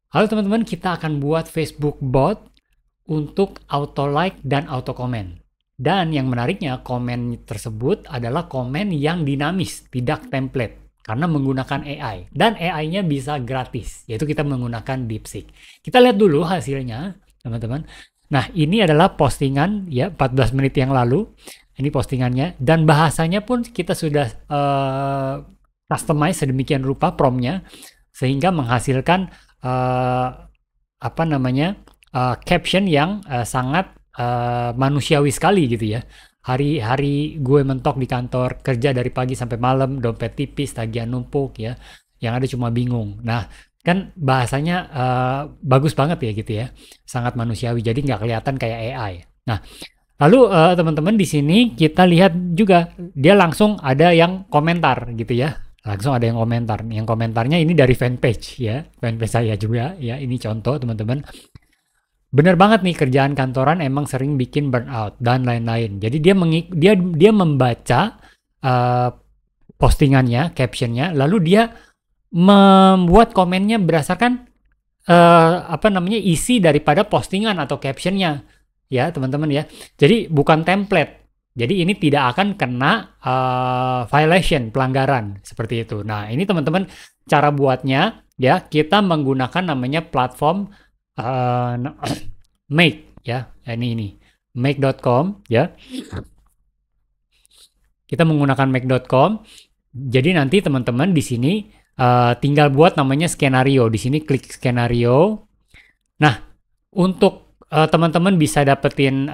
Halo teman-teman, kita akan buat Facebook bot untuk auto like dan auto komen. Dan yang menariknya, komen tersebut adalah komen yang dinamis, tidak template. Karena menggunakan AI. Dan AI-nya bisa gratis, yaitu kita menggunakan DeepSeek. Kita lihat dulu hasilnya, teman-teman. Nah, ini adalah postingan ya 14 menit yang lalu. Ini postingannya. Dan bahasanya pun kita sudah customize sedemikian rupa prompt-nya, sehingga menghasilkan caption yang sangat manusiawi sekali gitu ya. Hari-hari gue mentok di kantor, kerja dari pagi sampai malam, dompet tipis, tagihan numpuk ya. Yang ada cuma bingung. Nah, kan bahasanya bagus banget ya gitu ya. Sangat manusiawi, jadi nggak kelihatan kayak AI. Nah, lalu teman-teman di sini kita lihat juga dia langsung ada yang komentar gitu ya. Langsung ada yang komentar. Yang komentarnya ini dari fanpage ya. Fanpage saya juga ya. Ini contoh teman-teman. Bener banget nih, kerjaan kantoran emang sering bikin burnout dan lain-lain. Jadi dia membaca postingannya, captionnya, lalu dia membuat komennya berdasarkan isi daripada postingan atau captionnya ya teman-teman ya. Jadi bukan template. Jadi ini tidak akan kena violation, pelanggaran seperti itu. Nah ini teman-teman cara buatnya ya, kita menggunakan namanya platform Make ya, ini make.com ya. Kita menggunakan make.com. Jadi nanti teman-teman di sini tinggal buat namanya skenario. Di sini klik skenario. Nah, untuk teman-teman bisa dapetin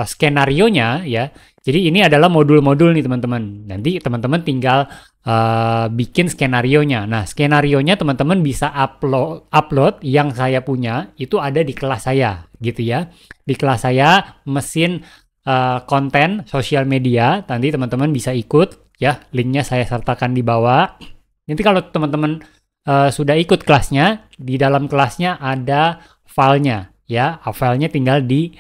skenarionya ya. Jadi ini adalah modul-modul nih teman-teman. Nanti teman-teman tinggal bikin skenarionya. Nah, skenarionya teman-teman bisa upload yang saya punya itu ada di kelas saya gitu ya. Di kelas saya mesin konten sosial media. Nanti teman-teman bisa ikut ya. Linknya saya sertakan di bawah. Nanti kalau teman-teman sudah ikut kelasnya, di dalam kelasnya ada filenya ya. Filenya tinggal di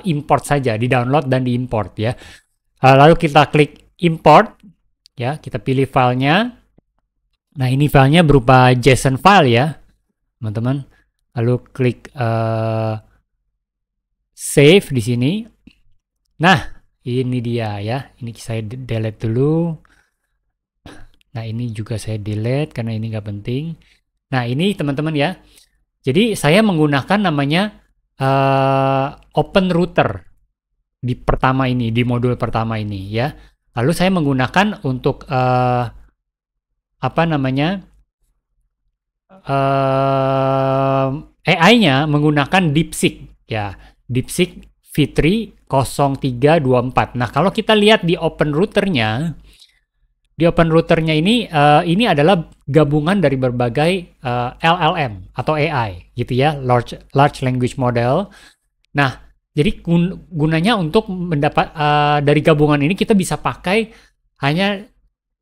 import saja, di download dan di import ya. Lalu kita klik import ya, kita pilih filenya. Nah ini filenya berupa JSON file ya teman-teman. Lalu klik save di sini. Nah ini dia ya, ini saya delete dulu. Nah ini juga saya delete karena ini nggak penting. Nah ini teman-teman ya, jadi saya menggunakan namanya open router di pertama ini, di modul pertama ini ya. Lalu saya menggunakan untuk AI-nya menggunakan DeepSeek ya. DeepSeek V3 0324. Nah, kalau kita lihat di open routernya, ini adalah gabungan dari berbagai LLM atau AI gitu ya, large language model. Nah, jadi gunanya untuk mendapat dari gabungan ini kita bisa pakai hanya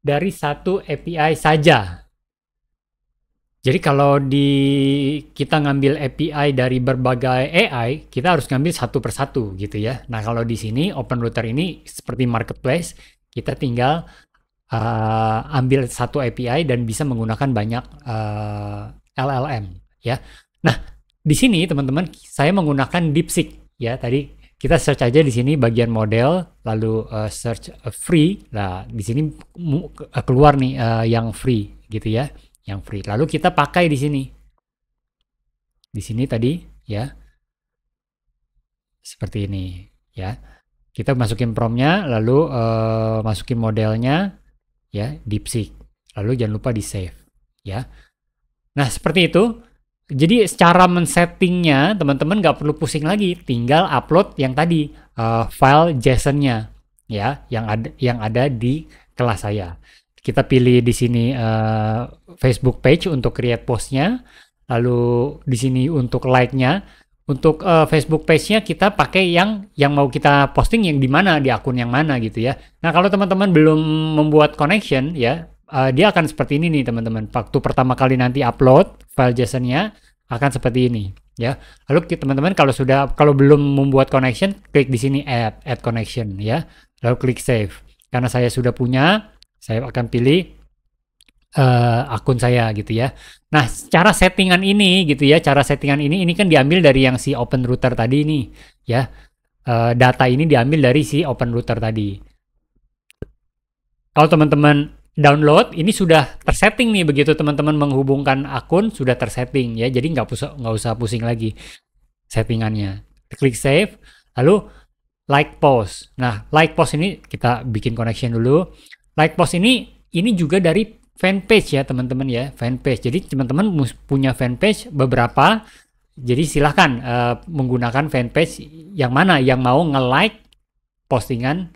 dari satu API saja. Jadi kalau kita ngambil API dari berbagai AI, kita harus ngambil satu persatu gitu ya. Nah kalau di sini open router ini seperti marketplace, kita tinggal ambil satu API dan bisa menggunakan banyak LLM ya. Nah di sini teman-teman saya menggunakan DeepSeek. Ya, tadi kita search aja di sini bagian model, lalu search free. Nah, di sini keluar nih yang free gitu ya, yang free. Lalu kita pakai di sini. Di sini tadi ya. Seperti ini ya. Kita masukin promptnya, lalu masukin modelnya ya, DeepSeek. Lalu jangan lupa di save ya. Nah, seperti itu. Jadi secara men-settingnya teman-teman nggak perlu pusing lagi, tinggal upload yang tadi file JSON-nya ya, yang ada di kelas saya. Kita pilih di sini Facebook page untuk create post-nya, lalu di sini untuk like-nya. Untuk Facebook page-nya kita pakai yang mau kita posting yang di mana, di akun yang mana gitu ya. Nah kalau teman-teman belum membuat connection ya, dia akan seperti ini nih teman-teman. Waktu pertama kali nanti upload file JSON-nya akan seperti ini ya. Lalu teman-teman kalau belum membuat connection, klik di sini add connection ya. Lalu klik save. Karena saya sudah punya, saya akan pilih akun saya gitu ya. Nah, cara settingan ini gitu ya, cara settingan ini kan diambil dari yang si Open Router tadi nih ya. Data ini diambil dari si Open Router tadi. Kalau teman-teman download, ini sudah tersetting nih, begitu teman-teman menghubungkan akun sudah tersetting ya. Jadi nggak usah pusing lagi settingannya. Klik save, lalu like post. Nah, like post ini kita bikin connection dulu. Like post ini juga dari fanpage ya teman-teman ya, fanpage. Jadi teman-teman punya fanpage beberapa, jadi silahkan menggunakan fanpage yang mana yang mau nge-like postingan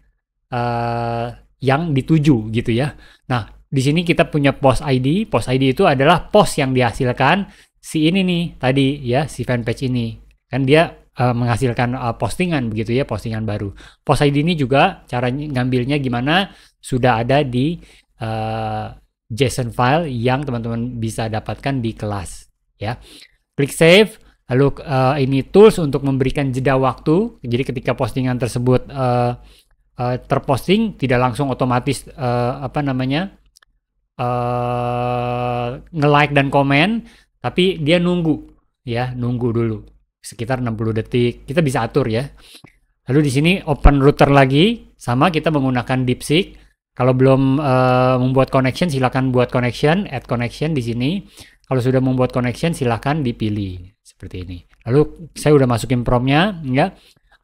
yang dituju gitu ya. Nah, di sini kita punya post ID. Post ID itu adalah post yang dihasilkan si ini nih tadi ya, si fanpage ini. Kan dia menghasilkan postingan begitu ya, postingan baru. Post ID ini juga cara ngambilnya gimana sudah ada di JSON file yang teman-teman bisa dapatkan di kelas ya. Klik save, lalu ini tools untuk memberikan jeda waktu. Jadi ketika postingan tersebut terposting tidak langsung otomatis nge-like dan komen, tapi dia nunggu dulu sekitar 60 detik. Kita bisa atur ya. Lalu di sini open router lagi, sama kita menggunakan DeepSeek. Kalau belum membuat connection, silakan buat connection, add connection di sini. Kalau sudah membuat connection, silakan dipilih seperti ini. Lalu saya udah masukin prompt-nya, ya.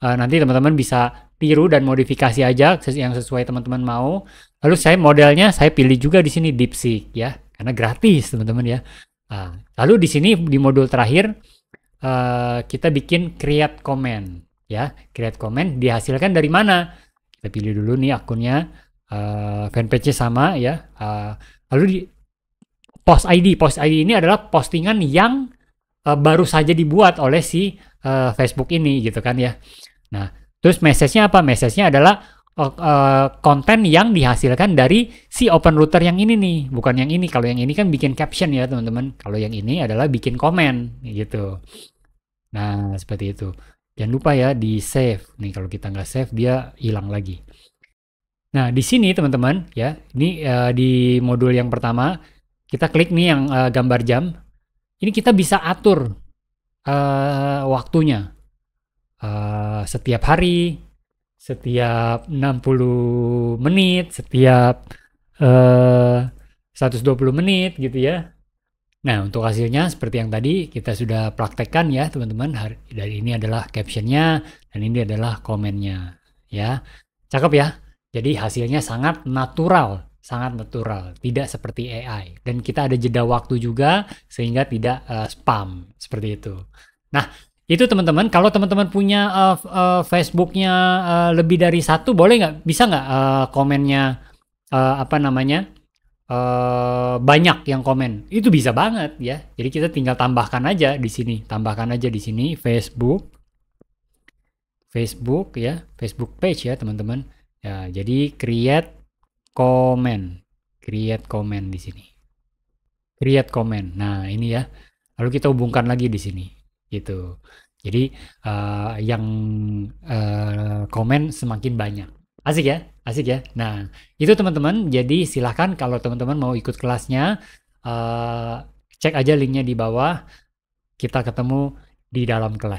Nanti teman-teman bisa tiru dan modifikasi aja yang sesuai teman-teman mau. Lalu modelnya saya pilih juga di sini DeepSeek ya, karena gratis teman-teman ya. Lalu di sini di modul terakhir kita bikin create comment ya. Create comment dihasilkan dari mana? Kita pilih dulu nih akunnya, fanpage-nya sama ya. Lalu di post ID ini adalah postingan yang baru saja dibuat oleh si Facebook ini gitu kan ya. Nah, terus message-nya apa? Message-nya adalah konten yang dihasilkan dari si open router yang ini nih, bukan yang ini. Kalau yang ini kan bikin caption ya teman-teman. Kalau yang ini adalah bikin komen gitu. Nah, seperti itu. Jangan lupa ya di save. Nih kalau kita nggak save dia hilang lagi. Nah, di sini teman-teman ya, ini di modul yang pertama kita klik nih yang gambar jam. Ini kita bisa atur waktunya. Setiap hari, setiap 60 menit, setiap 120 menit gitu ya. Nah, untuk hasilnya seperti yang tadi kita sudah praktekkan ya teman-teman. Dari ini adalah captionnya dan ini adalah komennya ya. Cakep ya. Jadi hasilnya sangat natural, tidak seperti AI. Dan kita ada jeda waktu juga sehingga tidak spam seperti itu. Nah, itu teman-teman, kalau teman-teman punya Facebooknya lebih dari satu, boleh nggak? Bisa nggak komennya banyak yang komen? Itu bisa banget ya. Jadi kita tinggal tambahkan aja di sini, Facebook ya, Facebook page ya teman-teman. Ya, jadi create comment di sini. Create comment. Nah ini ya. Lalu kita hubungkan lagi di sini. Gitu. Jadi yang komen semakin banyak. Asik ya. Nah itu teman-teman. Jadi silahkan kalau teman-teman mau ikut kelasnya, cek aja linknya di bawah. Kita ketemu di dalam kelas.